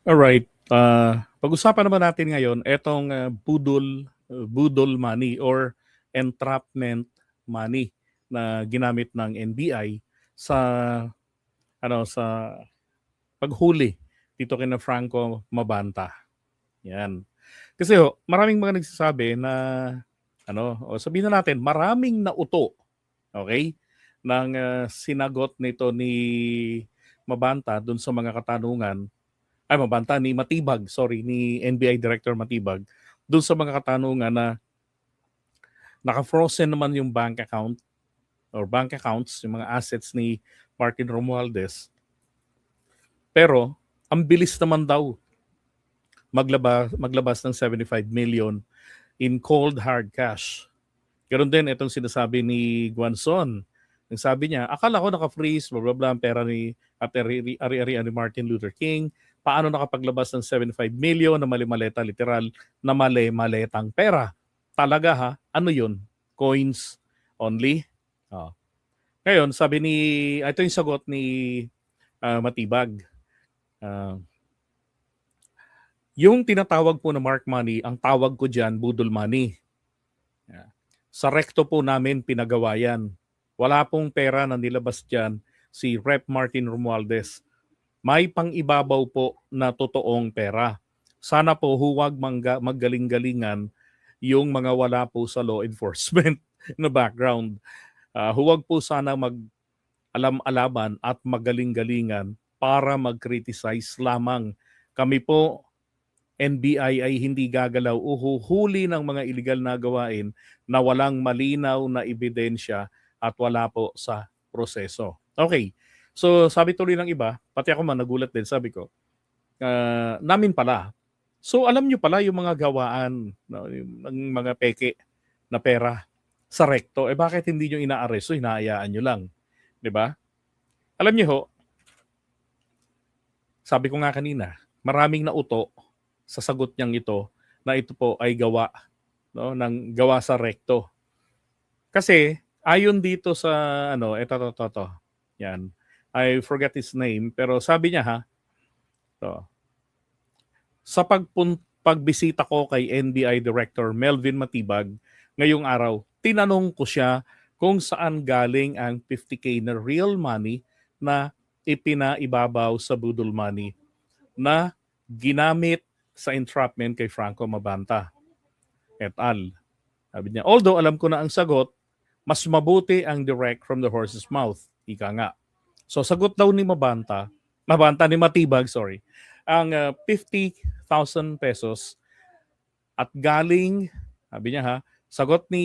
Alright, pag-usapan naman natin ngayon etong, budol money or entrapment money na ginamit ng NBI sa sa paghuli dito kina Franco Mabanta, 'yan. Kasi maraming mga nagsasabi na o sabihin na natin maraming nauto, okay, ng, sinagot nito ni Mabanta dun sa mga katanungan. Mabanta, ni Matibag, sorry, ni NBI Director Matibag, doon sa mga katanungan na naka-frozen naman yung bank account or bank accounts, yung mga assets ni Martin Romualdez. Pero, ang bilis naman daw maglabas ng 75 million in cold hard cash. Ganon din itong sinasabi ni Guanzon. Ang sabi niya, akala ko naka-freeze, blah, blah, blah, ang pera ni at ari-arian ni Martin Luther King. Paano nakapaglabas ng 75 million na mali-maleta, literal, na mali-maletang pera? Talaga ha? Ano yun? Coins only? Oh. Ngayon, sabi ni, ito yung sagot ni Matibag. Yung tinatawag po na mark money, ang tawag ko dyan, budol money. Sa rekto po namin pinagawa yan. Wala pong pera na nilabas dyan si Rep. Martin Romualdez. May pang-ibabaw po na totoong pera. Sana po huwag maggaling-galingan yung mga wala po sa law enforcement na background. Huwag po sana mag-alam-alaman at magaling-galingan para mag-criticize lamang. Kami po, NBI, ay hindi gagalaw o huhuli ng mga illegal na gawain na walang malinaw na ebidensya at wala po sa proseso. Okay. So sabi tuloy ng iba, pati ako man nagulat din, sabi ko, namin pala. So alam nyo pala yung mga gawaan ng mga peke na pera sa rekto, bakit hindi nyo inaaresto, hinahayaan nyo lang? 'Di ba? Alam nyo ho, sabi ko nga kanina, maraming nauto sa sagot niyang ito na ito po ay gawa sa rekto. Kasi ayon dito sa ito. Yan. I forget his name pero sabi niya sa pagbisita ko kay NBI Director Melvin Matibag ngayong araw, tinanong ko siya kung saan galing ang 50K na real money na ipinaibabaw sa budol money na ginamit sa entrapment kay Franco Mabanta et al. Sabi niya, although alam ko na ang sagot, mas mabuti ang direct from the horse's mouth. Ika nga. So sagot daw ni ni Matibag, sorry, ang 50,000 pesos at galing, sabi niya sagot ni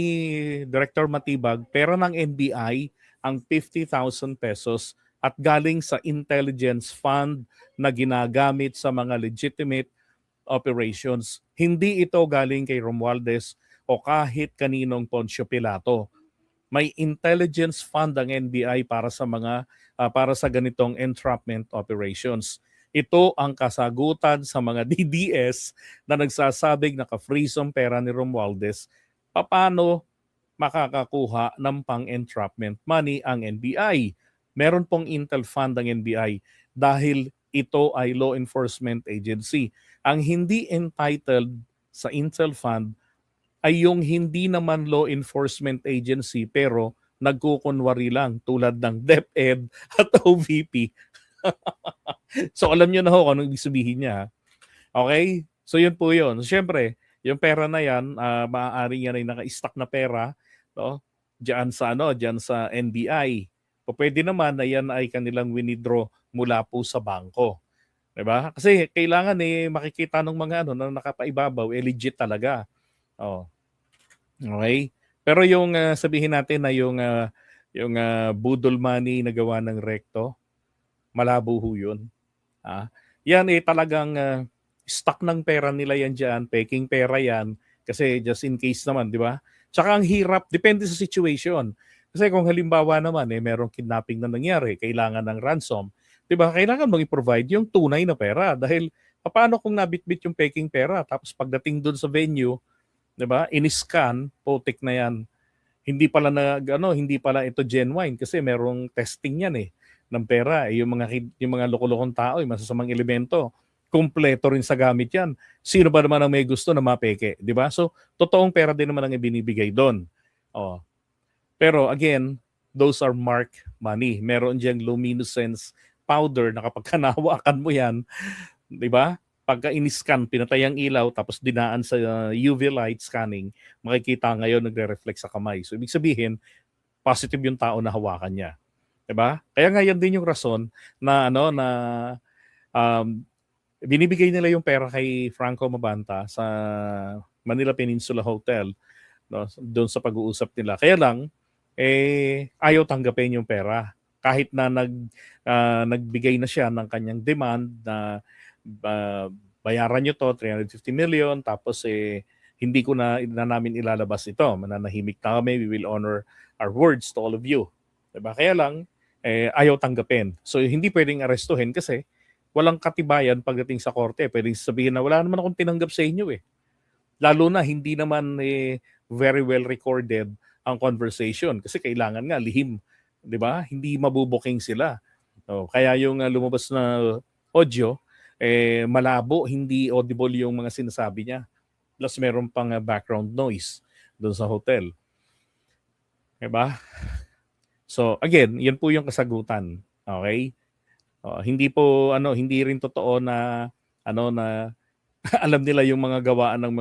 Director Matibag, pera ng NBI ang 50,000 pesos at galing sa intelligence fund na ginagamit sa mga legitimate operations. Hindi ito galing kay Romualdez o kahit kaninong Poncio Pilato. May intelligence fund ang NBI para sa ganitong entrapment operations. Ito ang kasagutan sa mga DDS na nagsasabing naka-freeze ang pera ni Romualdez. Paano makakakuha ng pang-entrapment money ang NBI? Meron pong Intel Fund ang NBI dahil ito ay law enforcement agency. Ang hindi entitled sa Intel Fund ay yung hindi naman law enforcement agency pero nagkukunwari lang tulad ng DepEd at OVP. So alam nyo na ho kung anong ibig sabihin niya. Okay? So yun po yun. So, syempre, yung pera na yan, maaari yan ay naka-stack na pera diyan sa NBI. O pwede naman na yan ay kanilang winidraw mula po sa bangko. 'Di ba? Kasi kailangan makikita ng mga na nakapaibabaw legit talaga. Oh. Okay? Pero yung sabihin natin na yung budol money na gawa ng rekto, malabo ho yun. Yan talagang stock ng pera nila yan dyan, peking pera yan, kasi just in case naman, di ba? Tsaka ang hirap, depende sa situation. Kasi kung halimbawa naman, merong kidnapping na nangyari, kailangan ng ransom, di ba? Kailangan mong i-provide yung tunay na pera. Dahil, paano kung nabitbit yung peking pera, tapos pagdating doon sa venue, di ba? In-scan, putik na yan. Hindi pala ito genuine kasi merong testing yan ng pera. Yung mga loko-lokong tao, yung masasamang elemento, kumpleto rin sa gamit yan. Sino ba naman ang may gusto na mapeke, di ba? So, totoong pera din naman ang ibinibigay doon. Oh. Pero again, those are mark money. Meron diyang luminescence powder na kapag kanawakan mo yan, di ba? Pagka in-scan, pinatay ang ilaw, tapos dinaan sa UV light scanning, makikita ngayon nagre-reflect sa kamay. So, ibig sabihin, positive yung tao na hawakan niya. Di ba? Kaya nga yan din yung rason na, um, binibigay nila yung pera kay Franco Mabanta sa Manila Peninsula Hotel, no, doon sa pag-uusap nila. Kaya lang, ayaw tanggapin yung pera. Kahit na nagbigay na siya ng kanyang demand na bayaran nyo to, 350 million, tapos hindi ko na namin ilalabas ito. Mananahimik na kami, we will honor our words to all of you. Diba? Kaya lang, ayaw tanggapin. So hindi pwedeng arestuhin kasi walang katibayan pagdating sa korte. Pwedeng sabihin na wala naman akong tinanggap sa inyo eh. Lalo na hindi naman very well recorded ang conversation kasi kailangan nga lihim, 'di ba? Hindi mabubuking sila. Kaya yung lumabas na audio malabo, hindi audible yung mga sinasabi niya. Plus meron pang background noise doon sa hotel. 'Di ba? So again, 'yan po yung kasagutan. Okay? Hindi rin totoo na na alam nila yung mga gawaan ng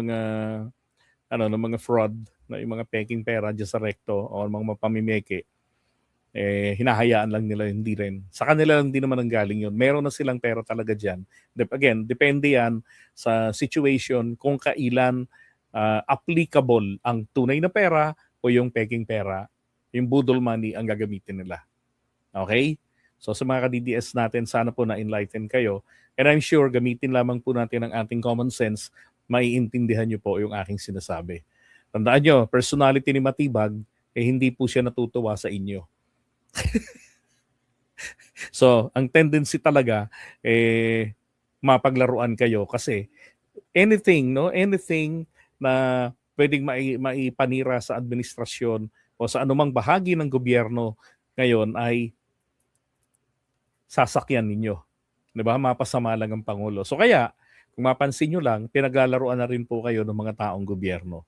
mga fraud, na yung mga peking pera diyan sa recto o mga mapamimeke. Hinahayaan lang nila, hindi rin. Sa kanila lang din naman ang galing yun. Meron na silang pera talaga diyan. Again, depende yan sa situation kung kailan applicable ang tunay na pera o yung peking pera, yung budol money ang gagamitin nila. Okay? So sa mga ka-DDS natin, sana po na-enlighten kayo. And I'm sure gamitin lamang po natin ang ating common sense, maiintindihan nyo po yung aking sinasabi. Tandaan nyo, personality ni Matibag, hindi po siya natutuwa sa inyo. So, ang tendency talaga, mapaglaruan kayo kasi anything na pwedeng maipanira sa administrasyon o sa anumang bahagi ng gobyerno ngayon ay sasakyan ninyo. 'Di ba? Mapasama lang ang Pangulo. So kaya, kung mapansin nyo lang, pinaglalaruan na rin po kayo ng mga taong gobyerno.